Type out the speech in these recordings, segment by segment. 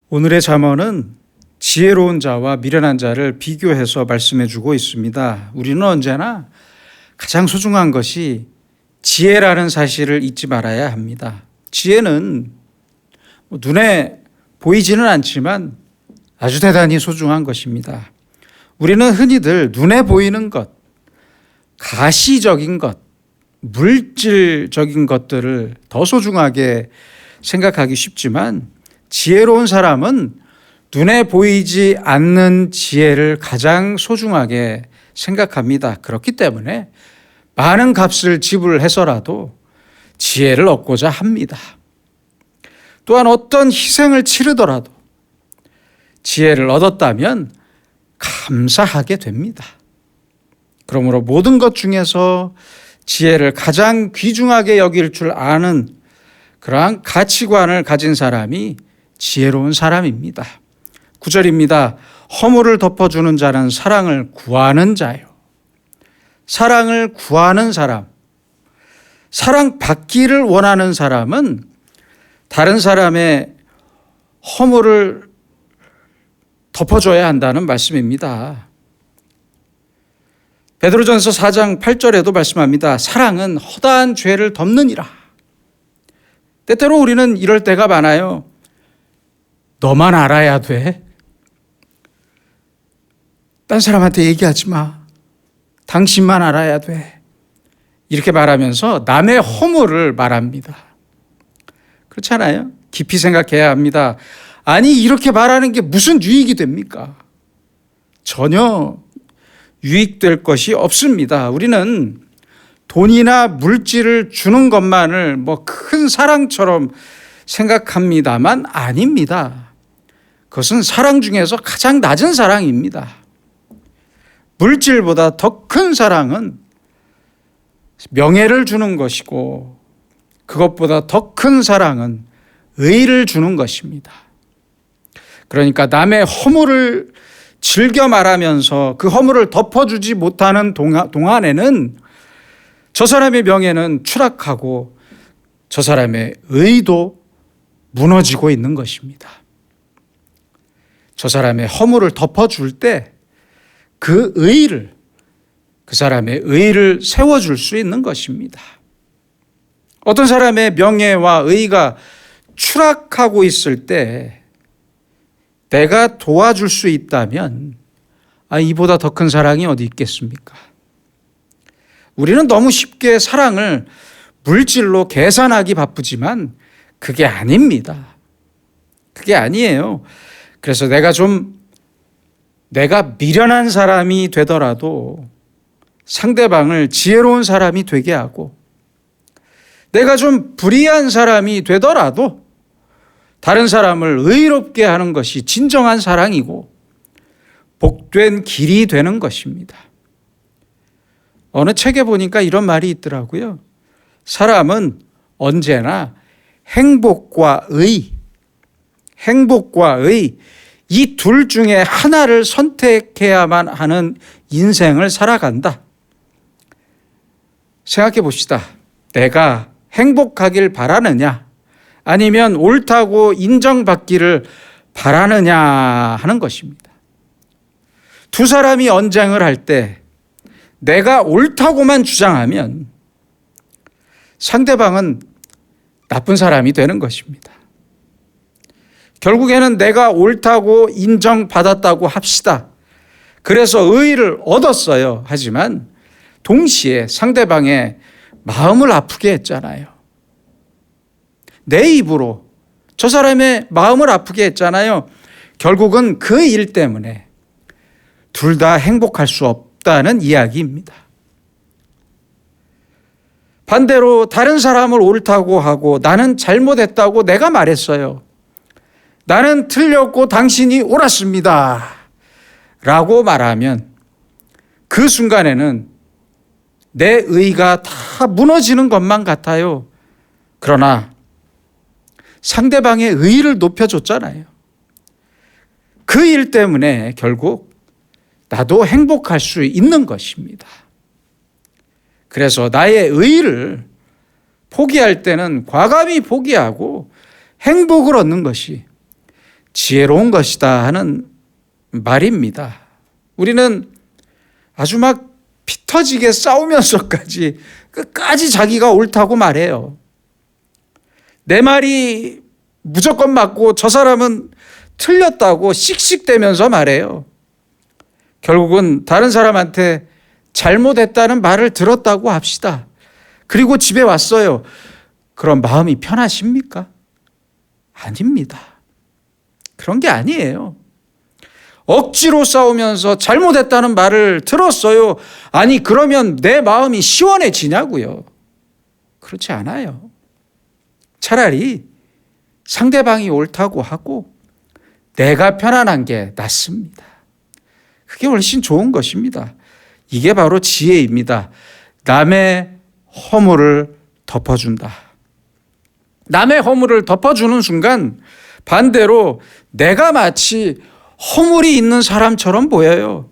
오늘의 잠언은 지혜로운 자와 미련한 자를 비교해서 말씀해 주고 있습니다. 우리는 언제나 가장 소중한 것이 지혜라는 사실을 잊지 말아야 합니다. 지혜는 눈에 보이지는 않지만 아주 대단히 소중한 것입니다. 우리는 흔히들 눈에 보이는 것, 가시적인 것, 물질적인 것들을 더 소중하게 생각하기 쉽지만 지혜로운 사람은 눈에 보이지 않는 지혜를 가장 소중하게 생각합니다. 그렇기 때문에 많은 값을 지불해서라도 지혜를 얻고자 합니다. 또한 어떤 희생을 치르더라도 지혜를 얻었다면 감사하게 됩니다. 그러므로 모든 것 중에서 지혜를 가장 귀중하게 여길 줄 아는 그러한 가치관을 가진 사람이 지혜로운 사람입니다. 9절입니다. 허물을 덮어주는 자는 사랑을 구하는 자요. 사랑을 구하는 사람, 사랑받기를 원하는 사람은 다른 사람의 허물을 덮어줘야 한다는 말씀입니다. 베드로전서 4장 8절에도 말씀합니다. 사랑은 허다한 죄를 덮느니라. 때때로 우리는 이럴 때가 많아요. 너만 알아야 돼. 딴 사람한테 얘기하지 마. 당신만 알아야 돼. 이렇게 말하면서 남의 허물을 말합니다. 그렇잖아요? 깊이 생각해야 합니다. 아니, 이렇게 말하는 게 무슨 유익이 됩니까? 전혀 유익될 것이 없습니다. 우리는 돈이나 물질을 주는 것만을 큰 사랑처럼 생각합니다만 아닙니다. 그것은 사랑 중에서 가장 낮은 사랑입니다. 물질보다 더 큰 사랑은 명예를 주는 것이고 그것보다 더 큰 사랑은 의를 주는 것입니다. 그러니까 남의 허물을 즐겨 말하면서 그 허물을 덮어주지 못하는 동안에는 저 사람의 명예는 추락하고 저 사람의 의도 무너지고 있는 것입니다. 저 사람의 허물을 덮어줄 때 그 의를, 그 사람의 의를 세워줄 수 있는 것입니다. 어떤 사람의 명예와 의가 추락하고 있을 때 내가 도와줄 수 있다면 이보다 더 큰 사랑이 어디 있겠습니까? 우리는 너무 쉽게 사랑을 물질로 계산하기 바쁘지만 그게 아닙니다. 그게 아니에요. 그래서 내가 미련한 사람이 되더라도 상대방을 지혜로운 사람이 되게 하고 내가 좀 불의한 사람이 되더라도 다른 사람을 의롭게 하는 것이 진정한 사랑이고 복된 길이 되는 것입니다. 어느 책에 보니까 이런 말이 있더라고요. 사람은 언제나 행복과 의 이 둘 중에 하나를 선택해야만 하는 인생을 살아간다. 생각해 봅시다. 내가 행복하길 바라느냐 아니면 옳다고 인정받기를 바라느냐 하는 것입니다. 두 사람이 언쟁을 할 때 내가 옳다고만 주장하면 상대방은 나쁜 사람이 되는 것입니다. 결국에는 내가 옳다고 인정받았다고 합시다. 그래서 의의를 얻었어요. 하지만 동시에 상대방의 마음을 아프게 했잖아요. 내 입으로 저 사람의 마음을 아프게 했잖아요. 결국은 그 일 때문에 둘 다 행복할 수 없다는 이야기입니다. 반대로 다른 사람을 옳다고 하고 나는 잘못했다고 내가 말했어요. 나는 틀렸고 당신이 옳았습니다. 라고 말하면 그 순간에는 내 의가 다 무너지는 것만 같아요. 그러나 상대방의 의의를 높여줬잖아요. 그 일 때문에 결국 나도 행복할 수 있는 것입니다. 그래서 나의 의의를 포기할 때는 과감히 포기하고 행복을 얻는 것이 지혜로운 것이다 하는 말입니다. 우리는 아주 막 피 터지게 싸우면서까지 끝까지 자기가 옳다고 말해요. 내 말이 무조건 맞고 저 사람은 틀렸다고 씩씩대면서 말해요. 결국은 다른 사람한테 잘못했다는 말을 들었다고 합시다. 그리고 집에 왔어요. 그럼 마음이 편하십니까? 아닙니다. 그런 게 아니에요. 억지로 싸우면서 잘못했다는 말을 들었어요. 아니, 그러면 내 마음이 시원해지냐고요. 그렇지 않아요. 차라리 상대방이 옳다고 하고 내가 편안한 게 낫습니다. 그게 훨씬 좋은 것입니다. 이게 바로 지혜입니다. 남의 허물을 덮어준다. 남의 허물을 덮어주는 순간 반대로 내가 마치 허물이 있는 사람처럼 보여요.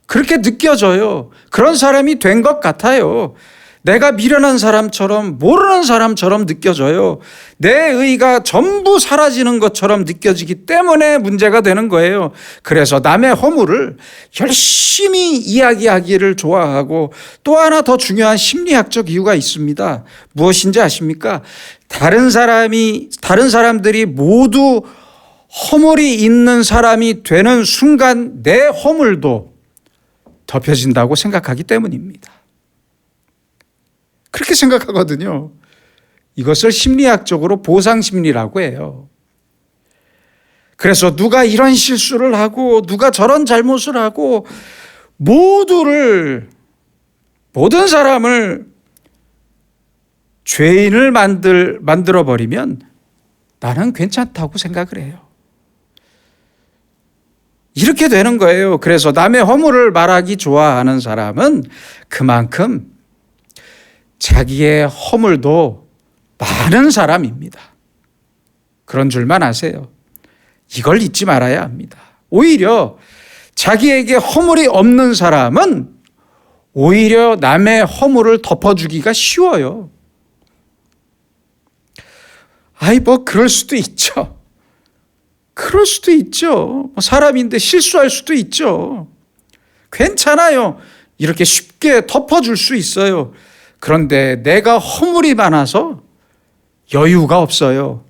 그렇게 느껴져요. 그런 사람이 된 것 같아요. 내가 미련한 사람처럼, 모르는 사람처럼 느껴져요. 내 의가 전부 사라지는 것처럼 느껴지기 때문에 문제가 되는 거예요. 그래서 남의 허물을 열심히 이야기하기를 좋아하고, 또 하나 더 중요한 심리학적 이유가 있습니다. 무엇인지 아십니까? 다른 사람들이 모두 허물이 있는 사람이 되는 순간 내 허물도 덮여진다고 생각하기 때문입니다. 그렇게 생각하거든요. 이것을 심리학적으로 보상심리라고 해요. 그래서 누가 이런 실수를 하고 누가 저런 잘못을 하고 모든 사람을 죄인을 만들어버리면 나는 괜찮다고 생각을 해요. 이렇게 되는 거예요. 그래서 남의 허물을 말하기 좋아하는 사람은 그만큼 자기의 허물도 많은 사람입니다. 그런 줄만 아세요. 이걸 잊지 말아야 합니다. 오히려 자기에게 허물이 없는 사람은 오히려 남의 허물을 덮어주기가 쉬워요. 그럴 수도 있죠. 그럴 수도 있죠. 사람인데 실수할 수도 있죠. 괜찮아요. 이렇게 쉽게 덮어줄 수 있어요. 그런데 내가 허물이 많아서 여유가 없어요.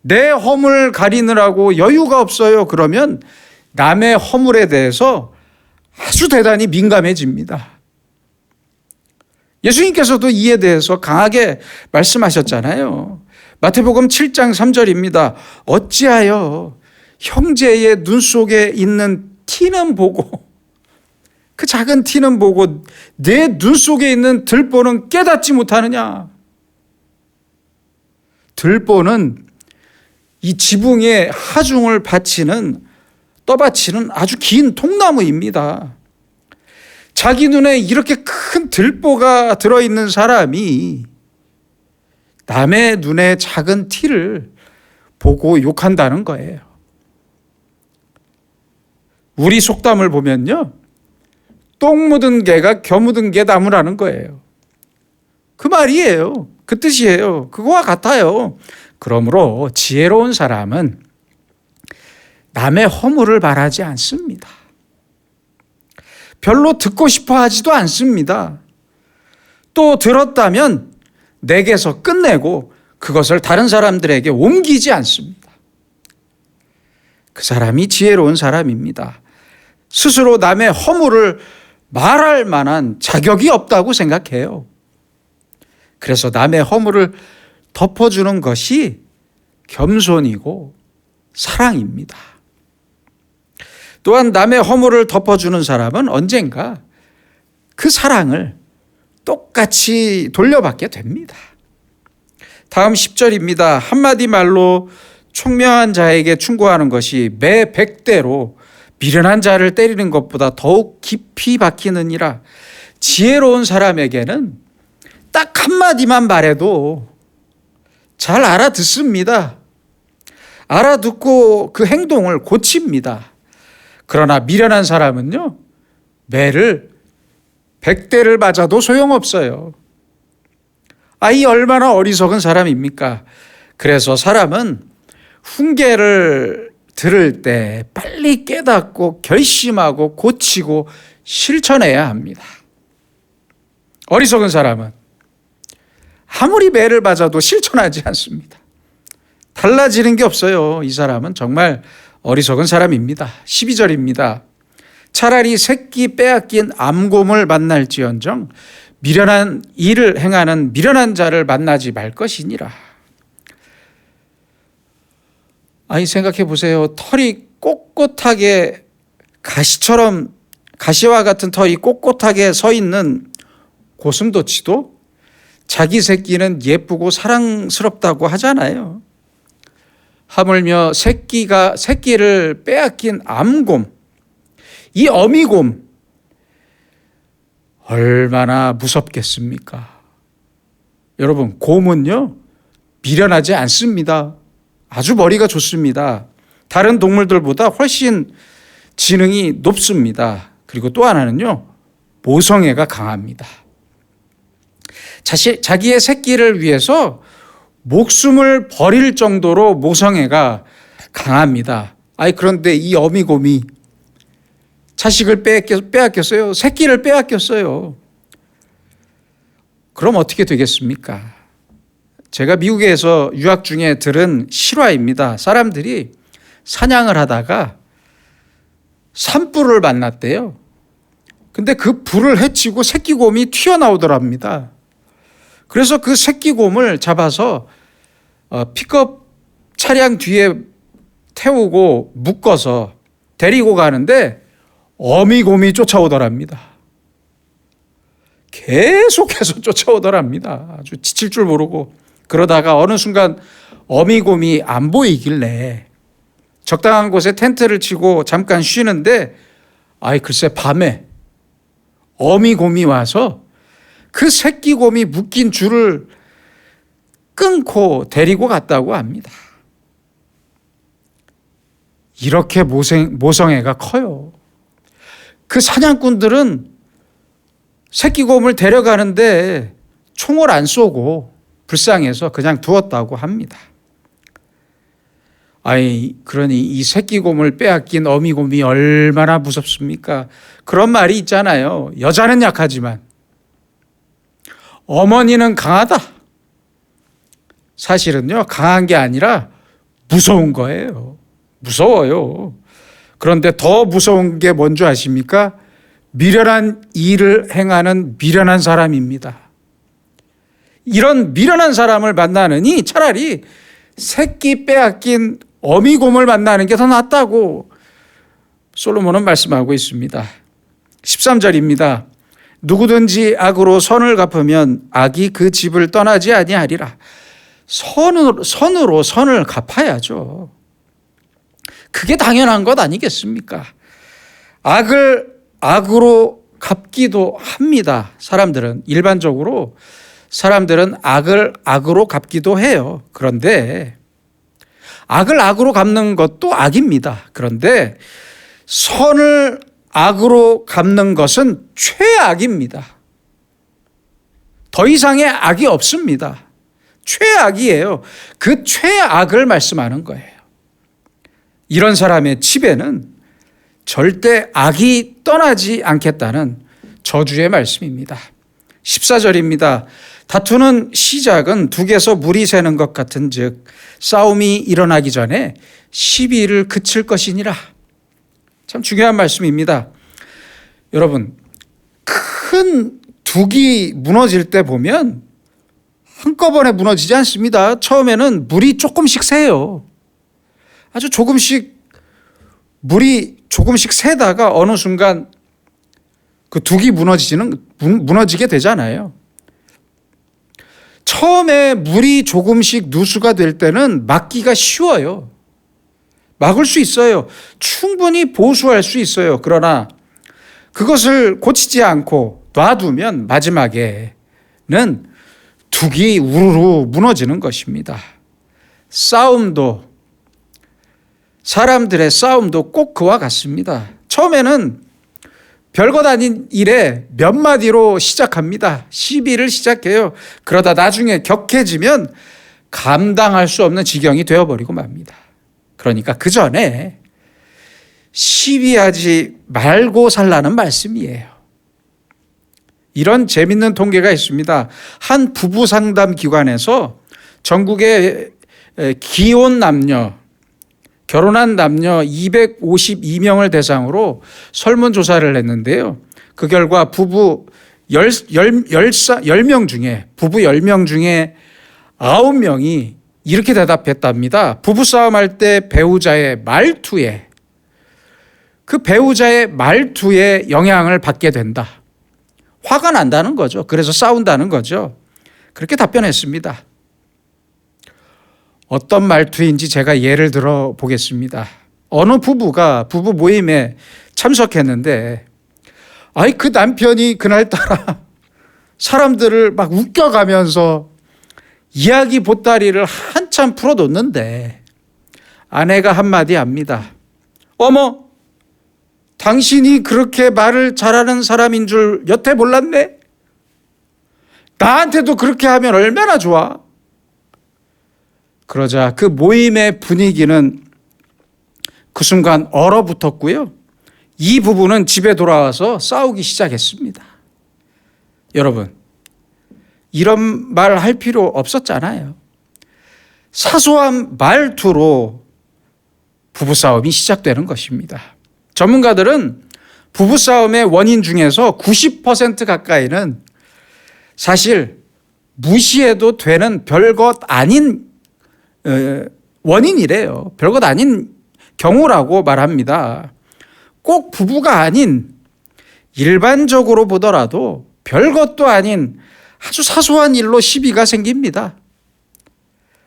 내 허물 가리느라고 여유가 없어요. 그러면 남의 허물에 대해서 아주 대단히 민감해집니다. 예수님께서도 이에 대해서 강하게 말씀하셨잖아요. 마태복음 7장 3절입니다. 어찌하여 형제의 눈 속에 있는 티는 보고, 그 작은 티는 보고 내 눈 속에 있는 들보는 깨닫지 못하느냐. 들보는 이 지붕에 하중을 떠받치는 아주 긴 통나무입니다. 자기 눈에 이렇게 큰 들보가 들어있는 사람이 남의 눈에 작은 티를 보고 욕한다는 거예요. 우리 속담을 보면요, 똥 묻은 개가 겨 묻은 개 나무라는 거예요. 그 말이에요. 그 뜻이에요. 그거와 같아요. 그러므로 지혜로운 사람은 남의 허물을 말하지 않습니다. 별로 듣고 싶어 하지도 않습니다. 또 들었다면 내게서 끝내고 그것을 다른 사람들에게 옮기지 않습니다. 그 사람이 지혜로운 사람입니다. 스스로 남의 허물을 말할 만한 자격이 없다고 생각해요. 그래서 남의 허물을 덮어주는 것이 겸손이고 사랑입니다. 또한 남의 허물을 덮어주는 사람은 언젠가 그 사랑을 똑같이 돌려받게 됩니다. 다음 10절입니다. 한마디 말로 총명한 자에게 충고하는 것이 매 100대로 미련한 자를 때리는 것보다 더욱 깊이 박히느니라. 지혜로운 사람에게는 딱 한마디만 말해도 잘 알아듣습니다. 알아듣고 그 행동을 고칩니다. 그러나 미련한 사람은요, 매를 100대를 맞아도 소용없어요. 이 얼마나 어리석은 사람입니까? 그래서 사람은 훈계를 들을 때 빨리 깨닫고 결심하고 고치고 실천해야 합니다. 어리석은 사람은 아무리 매를 맞아도 실천하지 않습니다. 달라지는 게 없어요. 이 사람은 정말 어리석은 사람입니다. 12절입니다. 차라리 새끼 빼앗긴 암곰을 만날지언정 미련한 일을 행하는 미련한 자를 만나지 말 것이니라. 아니, 생각해 보세요. 털이 꼿꼿하게 가시와 같은 털이 꼿꼿하게 서 있는 고슴도치도 자기 새끼는 예쁘고 사랑스럽다고 하잖아요. 하물며 새끼를 빼앗긴 암곰, 이 어미곰 얼마나 무섭겠습니까? 여러분, 곰은요 미련하지 않습니다. 아주 머리가 좋습니다. 다른 동물들보다 훨씬 지능이 높습니다. 그리고 또 하나는요, 모성애가 강합니다. 자기의 새끼를 위해서 목숨을 버릴 정도로 모성애가 강합니다. 그런데 이 어미곰이 자식을 빼앗겼어요. 새끼를 빼앗겼어요. 그럼 어떻게 되겠습니까? 제가 미국에서 유학 중에 들은 실화입니다. 사람들이 사냥을 하다가 산불을 만났대요. 근데 그 불을 헤치고 새끼곰이 튀어나오더랍니다. 그래서 그 새끼곰을 잡아서 픽업 차량 뒤에 태우고 묶어서 데리고 가는데 어미곰이 쫓아오더랍니다. 계속해서 쫓아오더랍니다. 아주 지칠 줄 모르고. 그러다가 어느 순간 어미곰이 안 보이길래 적당한 곳에 텐트를 치고 잠깐 쉬는데 글쎄 밤에 어미곰이 와서 그 새끼곰이 묶인 줄을 끊고 데리고 갔다고 합니다. 이렇게 모성애가 커요. 그 사냥꾼들은 새끼곰을 데려가는데 총을 안 쏘고 불쌍해서 그냥 두었다고 합니다. 그러니 이 새끼곰을 빼앗긴 어미곰이 얼마나 무섭습니까? 그런 말이 있잖아요. 여자는 약하지만 어머니는 강하다. 사실은요, 강한 게 아니라 무서운 거예요. 무서워요. 그런데 더 무서운 게 뭔지 아십니까? 미련한 일을 행하는 미련한 사람입니다. 이런 미련한 사람을 만나느니 차라리 새끼 빼앗긴 어미곰을 만나는 게 더 낫다고 솔로몬은 말씀하고 있습니다. 13절입니다. 누구든지 악으로 선을 갚으면 악이 그 집을 떠나지 아니하리라. 선으로 선을 갚아야죠. 그게 당연한 것 아니겠습니까? 악을 악으로 갚기도 합니다. 일반적으로 사람들은 악을 악으로 갚기도 해요. 그런데 악을 악으로 갚는 것도 악입니다. 그런데 선을 악으로 갚는 것은 최악입니다. 더 이상의 악이 없습니다. 최악이에요. 그 최악을 말씀하는 거예요. 이런 사람의 집에는 절대 악이 떠나지 않겠다는 저주의 말씀입니다. 14절입니다. 다투는 시작은 둑에서 물이 새는 것 같은즉 싸움이 일어나기 전에 시비를 그칠 것이니라. 참 중요한 말씀입니다. 여러분, 큰 둑이 무너질 때 보면 한꺼번에 무너지지 않습니다. 처음에는 물이 조금씩 새요. 아주 물이 조금씩 새다가 어느 순간 그 둑이 무너지게 되잖아요. 처음에 물이 조금씩 누수가 될 때는 막기가 쉬워요. 막을 수 있어요. 충분히 보수할 수 있어요. 그러나 그것을 고치지 않고 놔두면 마지막에는 둑이 우르르 무너지는 것입니다. 사람들의 싸움도 꼭 그와 같습니다. 처음에는 별것 아닌 일에 몇 마디로 시작합니다. 시비를 시작해요. 그러다 나중에 격해지면 감당할 수 없는 지경이 되어버리고 맙니다. 그러니까 그 전에 시비하지 말고 살라는 말씀이에요. 이런 재밌는 통계가 있습니다. 한 부부 상담 기관에서 전국의 기혼 남녀, 결혼한 남녀 252명을 대상으로 설문조사를 했는데요. 그 결과 부부 10명 중에, 부부 10명 중에 9명이 이렇게 대답했답니다. 부부싸움 할 때 배우자의 말투에, 그 배우자의 말투에 영향을 받게 된다. 화가 난다는 거죠. 그래서 싸운다는 거죠. 그렇게 답변했습니다. 어떤 말투인지 제가 예를 들어 보겠습니다. 어느 부부가 부부 모임에 참석했는데 그 남편이 그날따라 사람들을 막 웃겨가면서 이야기 보따리를 한참 풀어놓는데 아내가 한마디 합니다. 어머, 당신이 그렇게 말을 잘하는 사람인 줄 여태 몰랐네? 나한테도 그렇게 하면 얼마나 좋아? 그러자 그 모임의 분위기는 그 순간 얼어붙었고요. 이 부부는 집에 돌아와서 싸우기 시작했습니다. 여러분, 이런 말 할 필요 없었잖아요. 사소한 말투로 부부싸움이 시작되는 것입니다. 전문가들은 부부싸움의 원인 중에서 90% 가까이는 사실 무시해도 되는 별것 아닌 원인이래요. 별것 아닌 경우라고 말합니다. 꼭 부부가 아닌 일반적으로 보더라도 별것도 아닌 아주 사소한 일로 시비가 생깁니다.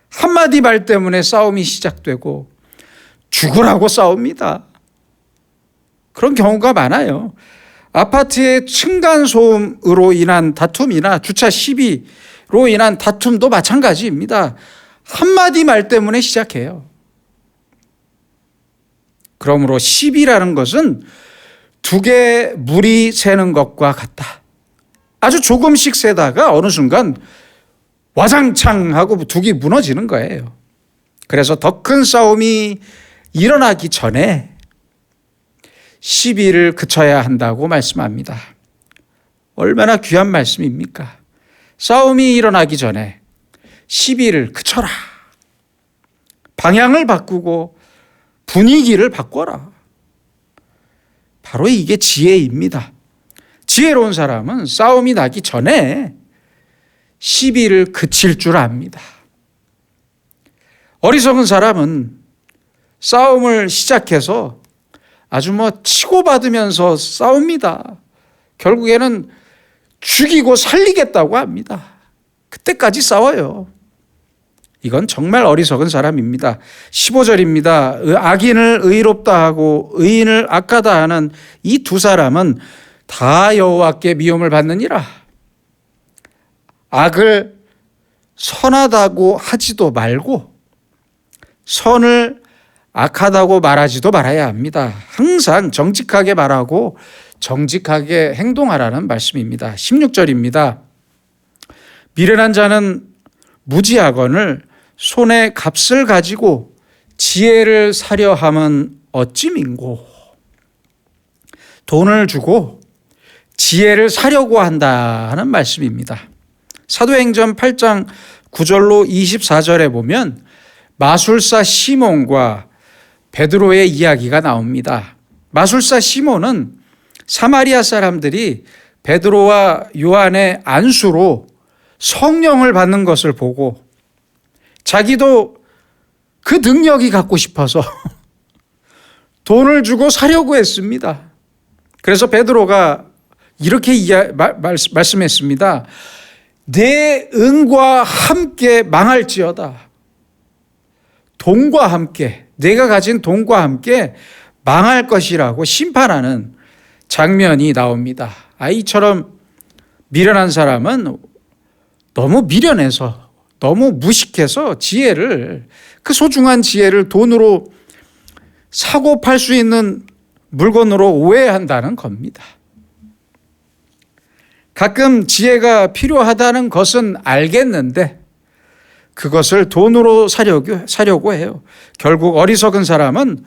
한마디 말 때문에 싸움이 시작되고 죽으라고 싸웁니다. 그런 경우가 많아요. 아파트의 층간소음으로 인한 다툼이나 주차 시비로 인한 다툼도 마찬가지입니다. 한마디 말 때문에 시작해요. 그러므로 시비라는 것은 두 개의 물이 새는 것과 같다. 아주 조금씩 새다가 어느 순간 와장창 하고 두기 무너지는 거예요. 그래서 더 큰 싸움이 일어나기 전에 시비를 그쳐야 한다고 말씀합니다. 얼마나 귀한 말씀입니까? 싸움이 일어나기 전에 시비를 그쳐라. 방향을 바꾸고 분위기를 바꿔라. 바로 이게 지혜입니다. 지혜로운 사람은 싸움이 나기 전에 시비를 그칠 줄 압니다. 어리석은 사람은 싸움을 시작해서 아주 치고받으면서 싸웁니다. 결국에는 죽이고 살리겠다고 합니다. 그때까지 싸워요. 이건 정말 어리석은 사람입니다. 15절입니다. 악인을 의롭다 하고 의인을 악하다 하는 이 두 사람은 다 여호와께 미움을 받느니라. 악을 선하다고 하지도 말고 선을 악하다고 말하지도 말아야 합니다. 항상 정직하게 말하고 정직하게 행동하라는 말씀입니다. 16절입니다. 미련한 자는 무지하거늘 손에 값을 가지고 지혜를 사려 함은 어찌 민고. 돈을 주고 지혜를 사려고 한다는 말씀입니다. 사도행전 8장 9절로 24절에 보면 마술사 시몬과 베드로의 이야기가 나옵니다. 마술사 시몬은 사마리아 사람들이 베드로와 요한의 안수로 성령을 받는 것을 보고 자기도 그 능력이 갖고 싶어서 돈을 주고 사려고 했습니다. 그래서 베드로가 이렇게 말씀했습니다. 내 은과 함께 망할지어다. 돈과 함께, 내가 가진 돈과 함께 망할 것이라고 심판하는 장면이 나옵니다. 이처럼 미련한 사람은 너무 미련해서, 너무 무식해서 그 소중한 지혜를 돈으로 사고 팔 수 있는 물건으로 오해한다는 겁니다. 가끔 지혜가 필요하다는 것은 알겠는데 그것을 돈으로 사려고 해요. 결국 어리석은 사람은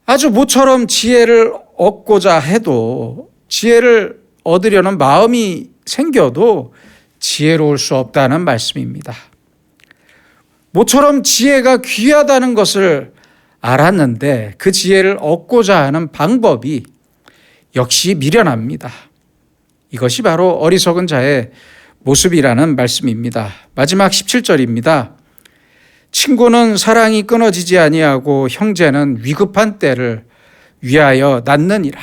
아주 모처럼 지혜를 얻고자 해도, 지혜를 얻으려는 마음이 생겨도 지혜로울 수 없다는 말씀입니다. 모처럼 지혜가 귀하다는 것을 알았는데 그 지혜를 얻고자 하는 방법이 역시 미련합니다. 이것이 바로 어리석은 자의 모습이라는 말씀입니다. 마지막 17절입니다. 친구는 사랑이 끊어지지 아니하고 형제는 위급한 때를 위하여 낳느니라.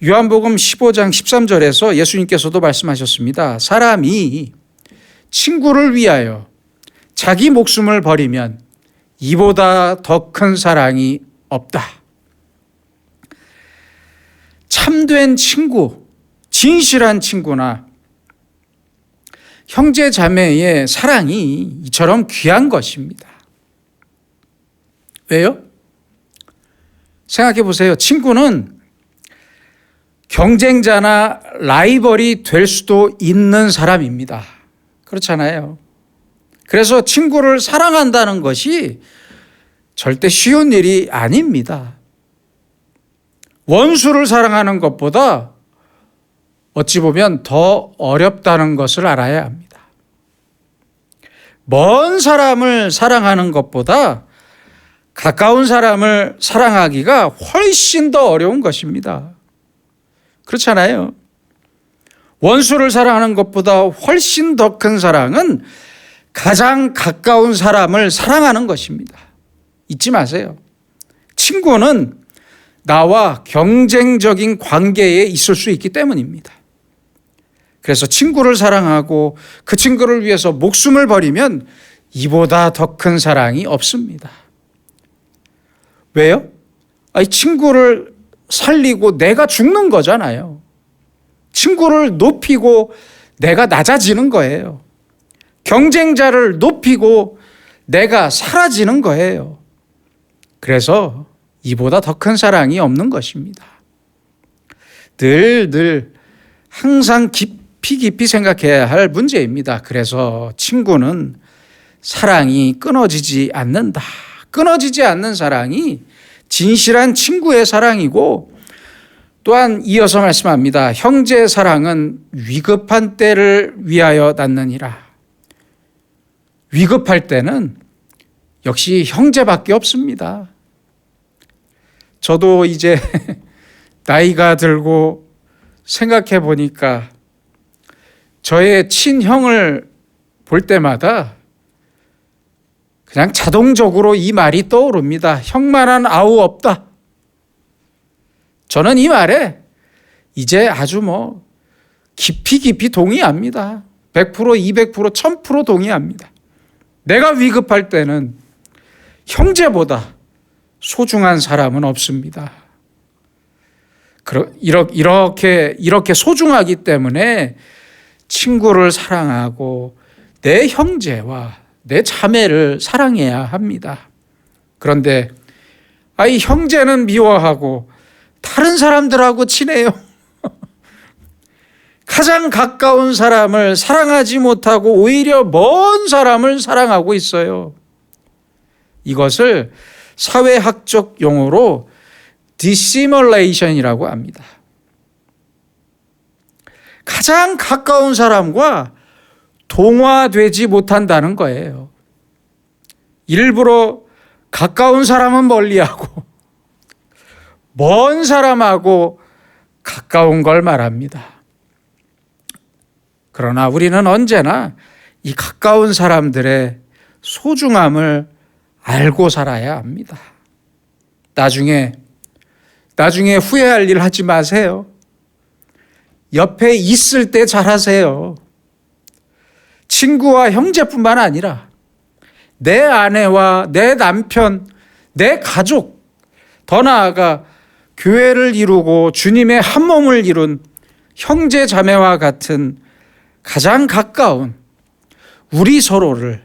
요한복음 15장 13절에서 예수님께서도 말씀하셨습니다. 사람이 친구를 위하여 자기 목숨을 버리면 이보다 더 큰 사랑이 없다. 참된 친구, 진실한 친구나 형제 자매의 사랑이 이처럼 귀한 것입니다. 왜요? 생각해 보세요. 친구는 경쟁자나 라이벌이 될 수도 있는 사람입니다. 그렇잖아요. 그래서 친구를 사랑한다는 것이 절대 쉬운 일이 아닙니다. 원수를 사랑하는 것보다 어찌 보면 더 어렵다는 것을 알아야 합니다. 먼 사람을 사랑하는 것보다 가까운 사람을 사랑하기가 훨씬 더 어려운 것입니다. 그렇잖아요. 원수를 사랑하는 것보다 훨씬 더 큰 사랑은 가장 가까운 사람을 사랑하는 것입니다. 잊지 마세요. 친구는 나와 경쟁적인 관계에 있을 수 있기 때문입니다. 그래서 친구를 사랑하고 그 친구를 위해서 목숨을 버리면 이보다 더 큰 사랑이 없습니다. 왜요? 이 친구를 살리고 내가 죽는 거잖아요. 친구를 높이고 내가 낮아지는 거예요. 경쟁자를 높이고 내가 사라지는 거예요. 그래서 이보다 더 큰 사랑이 없는 것입니다. 늘 항상 깊이 생각해야 할 문제입니다. 그래서 친구는 사랑이 끊어지지 않는다. 끊어지지 않는 사랑이 진실한 친구의 사랑이고, 또한 이어서 말씀합니다. 형제의 사랑은 위급한 때를 위하여 낳느니라. 위급할 때는 역시 형제밖에 없습니다. 저도 이제 나이가 들고 생각해 보니까 저의 친형을 볼 때마다 그냥 자동적으로 이 말이 떠오릅니다. 형만한 아우 없다. 저는 이 말에 이제 아주 깊이 동의합니다. 100%, 200%, 1000% 동의합니다. 내가 위급할 때는 형제보다 소중한 사람은 없습니다. 이렇게 소중하기 때문에 친구를 사랑하고 내 형제와 내 자매를 사랑해야 합니다. 그런데 이 형제는 미워하고 다른 사람들하고 친해요. 가장 가까운 사람을 사랑하지 못하고 오히려 먼 사람을 사랑하고 있어요. 이것을 사회학적 용어로 디시멀레이션이라고 합니다. 가장 가까운 사람과 동화되지 못한다는 거예요. 일부러 가까운 사람은 멀리하고 먼 사람하고 가까운 걸 말합니다. 그러나 우리는 언제나 이 가까운 사람들의 소중함을 알고 살아야 합니다. 나중에 후회할 일 하지 마세요. 옆에 있을 때 잘하세요. 친구와 형제뿐만 아니라 내 아내와 내 남편, 내 가족, 더 나아가 교회를 이루고 주님의 한 몸을 이룬 형제 자매와 같은 가장 가까운 우리 서로를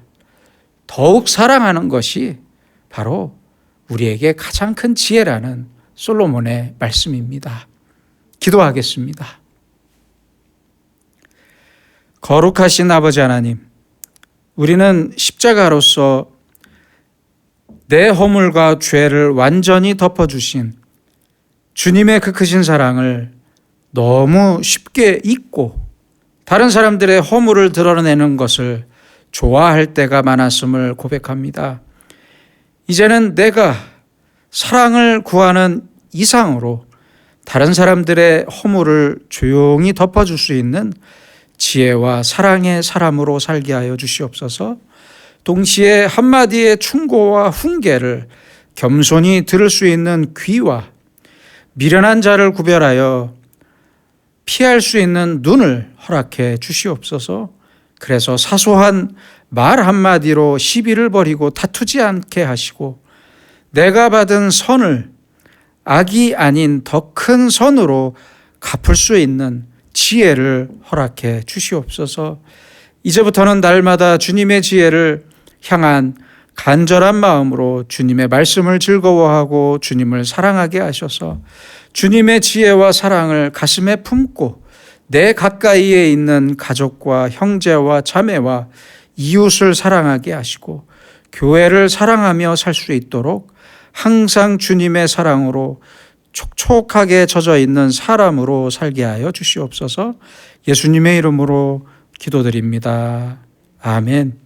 더욱 사랑하는 것이 바로 우리에게 가장 큰 지혜라는 솔로몬의 말씀입니다. 기도하겠습니다. 거룩하신 아버지 하나님, 우리는 십자가로서 내 허물과 죄를 완전히 덮어주신 주님의 그 크신 사랑을 너무 쉽게 잊고 다른 사람들의 허물을 드러내는 것을 좋아할 때가 많았음을 고백합니다. 이제는 내가 사랑을 구하는 이상으로 다른 사람들의 허물을 조용히 덮어줄 수 있는 지혜와 사랑의 사람으로 살게 하여 주시옵소서. 동시에 한마디의 충고와 훈계를 겸손히 들을 수 있는 귀와 미련한 자를 구별하여 피할 수 있는 눈을 허락해 주시옵소서. 그래서 사소한 말 한마디로 시비를 벌이고 다투지 않게 하시고 내가 받은 선을 악이 아닌 더 큰 선으로 갚을 수 있는 지혜를 허락해 주시옵소서. 이제부터는 날마다 주님의 지혜를 향한 간절한 마음으로 주님의 말씀을 즐거워하고 주님을 사랑하게 하셔서 주님의 지혜와 사랑을 가슴에 품고 내 가까이에 있는 가족과 형제와 자매와 이웃을 사랑하게 하시고 교회를 사랑하며 살 수 있도록 항상 주님의 사랑으로 촉촉하게 젖어 있는 사람으로 살게 하여 주시옵소서. 예수님의 이름으로 기도드립니다. 아멘.